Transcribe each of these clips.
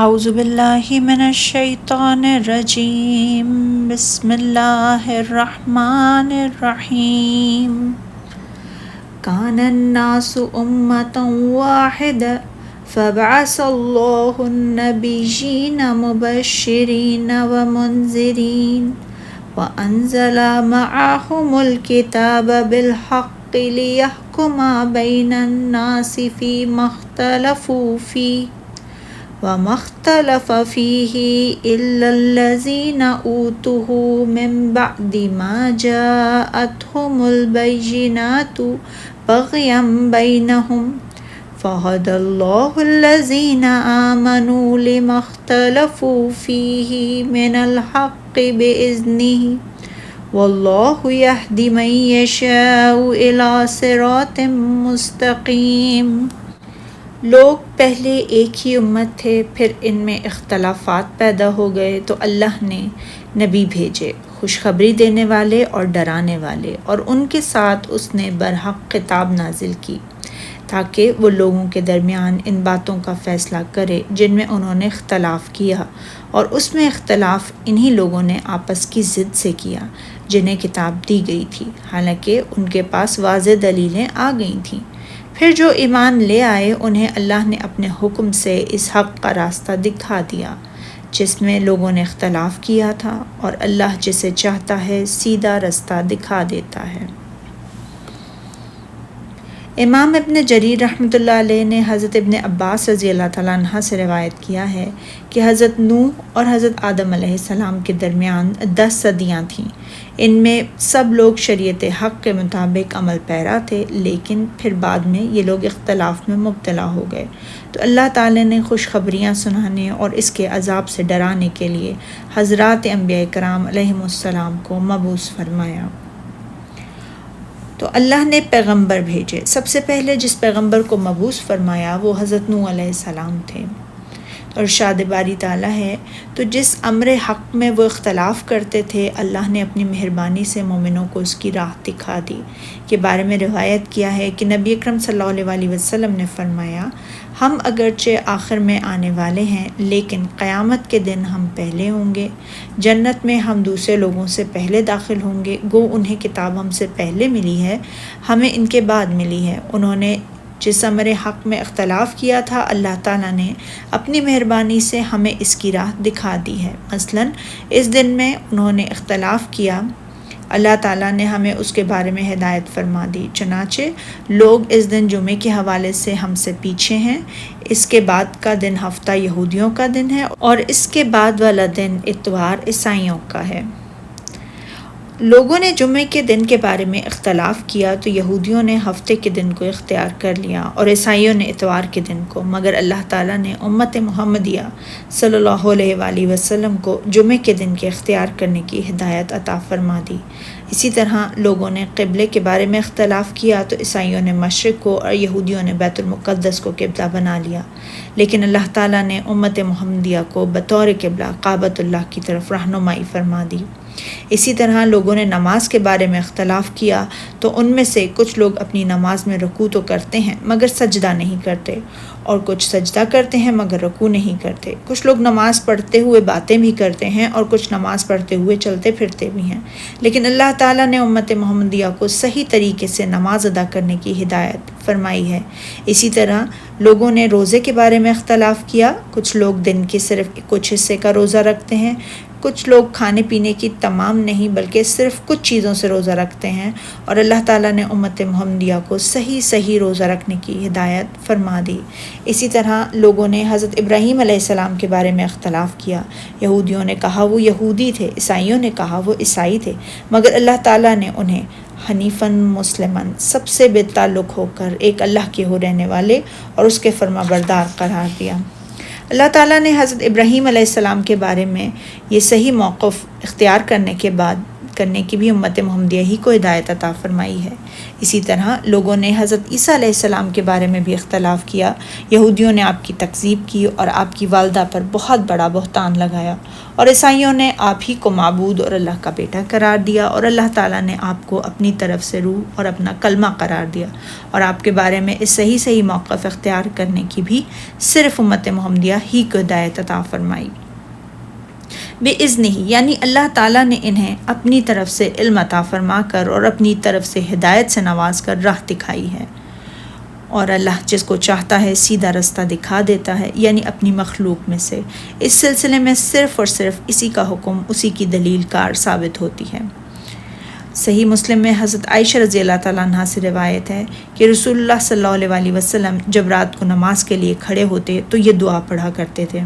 اعوذ باللہ من الشیطان الرجیم، بسم اللہ الرحمن الرحیم۔ کان الناس امۃ واحدۃ فبعث اللہ النبیین مبشرین ومنذرین وانزل معهم الکتاب بالحق لیحکم بین الناس فیما اختلفوا فیہ وَمَا اخْتَلَفَ فِيهِ إِلَّا الَّذِينَ أُوتُوهُ مِن بَعْدِ مَا جَاءَتْهُمُ الْبَيِّنَاتُ بَغْيًا بَيْنَهُمْ فَهَدَى اللَّهُ الَّذِينَ آمَنُوا لِمَا اخْتَلَفُوا فِيهِ مِنَ الْحَقِّ بِإِذْنِهِ وَاللَّهُ يَهْدِي مَن يَشَاءُ إِلَىٰ صِرَاطٍ مُّسْتَقِيمٍ۔ لوگ پہلے ایک ہی امت تھے، پھر ان میں اختلافات پیدا ہو گئے تو اللہ نے نبی بھیجے، خوشخبری دینے والے اور ڈرانے والے، اور ان کے ساتھ اس نے برحق کتاب نازل کی تاکہ وہ لوگوں کے درمیان ان باتوں کا فیصلہ کرے جن میں انہوں نے اختلاف کیا، اور اس میں اختلاف انہی لوگوں نے آپس کی ضد سے کیا جنہیں کتاب دی گئی تھی، حالانکہ ان کے پاس واضح دلیلیں آ گئی تھیں۔ پھر جو ایمان لے آئے انہیں اللہ نے اپنے حکم سے اس حق کا راستہ دکھا دیا جس میں لوگوں نے اختلاف کیا تھا، اور اللہ جسے چاہتا ہے سیدھا رستہ دکھا دیتا ہے۔ امام ابن جریر رحمۃ اللہ علیہ نے حضرت ابن عباس رضی اللہ تعالیٰ عنہ سے روایت کیا ہے کہ حضرت نوح اور حضرت آدم علیہ السلام کے درمیان 10 صدیاں تھیں۔ ان میں سب لوگ شریعت حق کے مطابق عمل پیرا تھے، لیکن پھر بعد میں یہ لوگ اختلاف میں مبتلا ہو گئے تو اللہ تعالی نے خوشخبریاں سنانے اور اس کے عذاب سے ڈرانے کے لیے حضرات انبیاء کرام علیہم السلام کو مبعوث فرمایا۔ تو اللہ نے پیغمبر بھیجے۔ سب سے پہلے جس پیغمبر کو مبعوث فرمایا وہ حضرت نوح علیہ السلام تھے۔ اور ارشاد باری تعالیٰ ہے، تو جس امر حق میں وہ اختلاف کرتے تھے اللہ نے اپنی مہربانی سے مومنوں کو اس کی راہ دکھا دی کے بارے میں روایت کیا ہے کہ نبی اکرم صلی اللہ علیہ وسلم نے فرمایا، ہم اگرچہ آخر میں آنے والے ہیں لیکن قیامت کے دن ہم پہلے ہوں گے، جنت میں ہم دوسرے لوگوں سے پہلے داخل ہوں گے، گو انہیں کتاب ہم سے پہلے ملی ہے، ہمیں ان کے بعد ملی ہے۔ انہوں نے جس امر حق میں اختلاف کیا تھا اللہ تعالیٰ نے اپنی مہربانی سے ہمیں اس کی راہ دکھا دی ہے۔ مثلا اس دن میں انہوں نے اختلاف کیا، اللہ تعالیٰ نے ہمیں اس کے بارے میں ہدایت فرما دی، چنانچہ لوگ اس دن جمعے کے حوالے سے ہم سے پیچھے ہیں۔ اس کے بعد کا دن ہفتہ یہودیوں کا دن ہے، اور اس کے بعد والا دن اتوار عیسائیوں کا ہے۔ لوگوں نے جمعے کے دن کے بارے میں اختلاف کیا تو یہودیوں نے ہفتے کے دن کو اختیار کر لیا اور عیسائیوں نے اتوار کے دن کو، مگر اللہ تعالیٰ نے امت محمدیہ صلی اللہ علیہ وآلہ وسلم کو جمعے کے دن کے اختیار کرنے کی ہدایت عطا فرما دی۔ اسی طرح لوگوں نے قبلے کے بارے میں اختلاف کیا تو عیسائیوں نے مشرق کو اور یہودیوں نے بیت المقدس کو قبلہ بنا لیا، لیکن اللہ تعالیٰ نے امت محمدیہ کو بطور قبلہ کعبۃ اللہ کی طرف رہنمائی فرما دی۔ اسی طرح لوگوں نے نماز کے بارے میں اختلاف کیا تو ان میں سے کچھ لوگ اپنی نماز میں رکوع تو کرتے ہیں مگر سجدہ نہیں کرتے، اور کچھ سجدہ کرتے ہیں مگر رکوع نہیں کرتے۔ کچھ لوگ نماز پڑھتے ہوئے باتیں بھی کرتے ہیں اور کچھ نماز پڑھتے ہوئے چلتے پھرتے بھی ہیں، لیکن اللہ تعالیٰ نے امت محمدیہ کو صحیح طریقے سے نماز ادا کرنے کی ہدایت فرمائی ہے۔ اسی طرح لوگوں نے روزے کے بارے میں اختلاف کیا، کچھ لوگ دن کے صرف کچھ حصے کا روزہ رکھتے ہیں، کچھ لوگ کھانے پینے کی تمام نہیں بلکہ صرف کچھ چیزوں سے روزہ رکھتے ہیں، اور اللہ تعالیٰ نے امت محمدیہ کو صحیح روزہ رکھنے کی ہدایت فرما دی۔ اسی طرح لوگوں نے حضرت ابراہیم علیہ السلام کے بارے میں اختلاف کیا، یہودیوں نے کہا وہ یہودی تھے، عیسائیوں نے کہا وہ عیسائی تھے، مگر اللہ تعالیٰ نے انہیں حنیفاً مسلماً سب سے بے تعلق ہو کر ایک اللہ کے ہو رہنے والے اور اس کے فرما بردار قرار دیا۔ اللہ تعالیٰ نے حضرت ابراہیم علیہ السلام کے بارے میں یہ صحیح موقف اختیار کرنے کی بھی امت محمدیہ ہی کو ہدایت عطا فرمائی ہے۔ اسی طرح لوگوں نے حضرت عیسیٰ علیہ السلام کے بارے میں بھی اختلاف کیا۔ یہودیوں نے آپ کی تکذیب کی اور آپ کی والدہ پر بہت بڑا بہتان لگایا، اور عیسائیوں نے آپ ہی کو معبود اور اللہ کا بیٹا قرار دیا، اور اللہ تعالیٰ نے آپ کو اپنی طرف سے روح اور اپنا کلمہ قرار دیا، اور آپ کے بارے میں اس صحیح موقف اختیار کرنے کی بھی صرف امت محمدیہ ہی کو ہدایت عطا فرمائی۔ بِإِذْنِهِ یعنی اللہ تعالیٰ نے انہیں اپنی طرف سے علم عطا فرما کر اور اپنی طرف سے ہدایت سے نواز کر راہ دکھائی ہے، اور اللہ جس کو چاہتا ہے سیدھا رستہ دکھا دیتا ہے، یعنی اپنی مخلوق میں سے۔ اس سلسلے میں صرف اور صرف اسی کا حکم اسی کی دلیل کار ثابت ہوتی ہے۔ صحیح مسلم میں حضرت عائشہ رضی اللہ تعالیٰ عنہ سے روایت ہے کہ رسول اللہ صلی اللہ علیہ وسلم جب رات کو نماز کے لیے کھڑے ہوتے تو یہ دعا پڑھا کرتے تھے: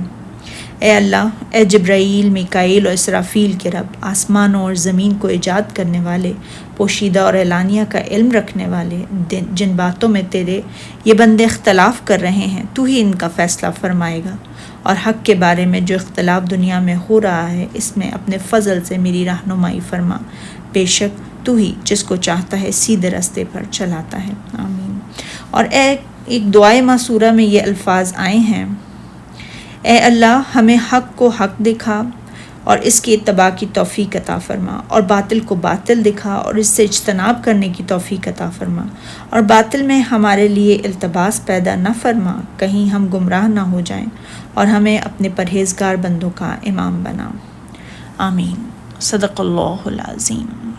اے اللہ، اے جبرائیل، میکائیل اور اسرافیل کے رب، آسمانوں اور زمین کو ایجاد کرنے والے، پوشیدہ اور اعلانیہ کا علم رکھنے والے، جن باتوں میں تیرے یہ بندے اختلاف کر رہے ہیں تو ہی ان کا فیصلہ فرمائے گا، اور حق کے بارے میں جو اختلاف دنیا میں ہو رہا ہے اس میں اپنے فضل سے میری رہنمائی فرما، بے شک تو ہی جس کو چاہتا ہے سیدھے راستے پر چلاتا ہے۔ آمین۔ اور ایک دعائے ماسورہ میں یہ الفاظ آئے ہیں: اے اللہ، ہمیں حق کو حق دکھا اور اس کی اتباع کی توفیق عطا فرما، اور باطل کو باطل دکھا اور اس سے اجتناب کرنے کی توفیق عطا فرما، اور باطل میں ہمارے لیے التباس پیدا نہ فرما، کہیں ہم گمراہ نہ ہو جائیں، اور ہمیں اپنے پرہیزگار بندوں کا امام بنا۔ آمین۔ صدق اللہ العظیم۔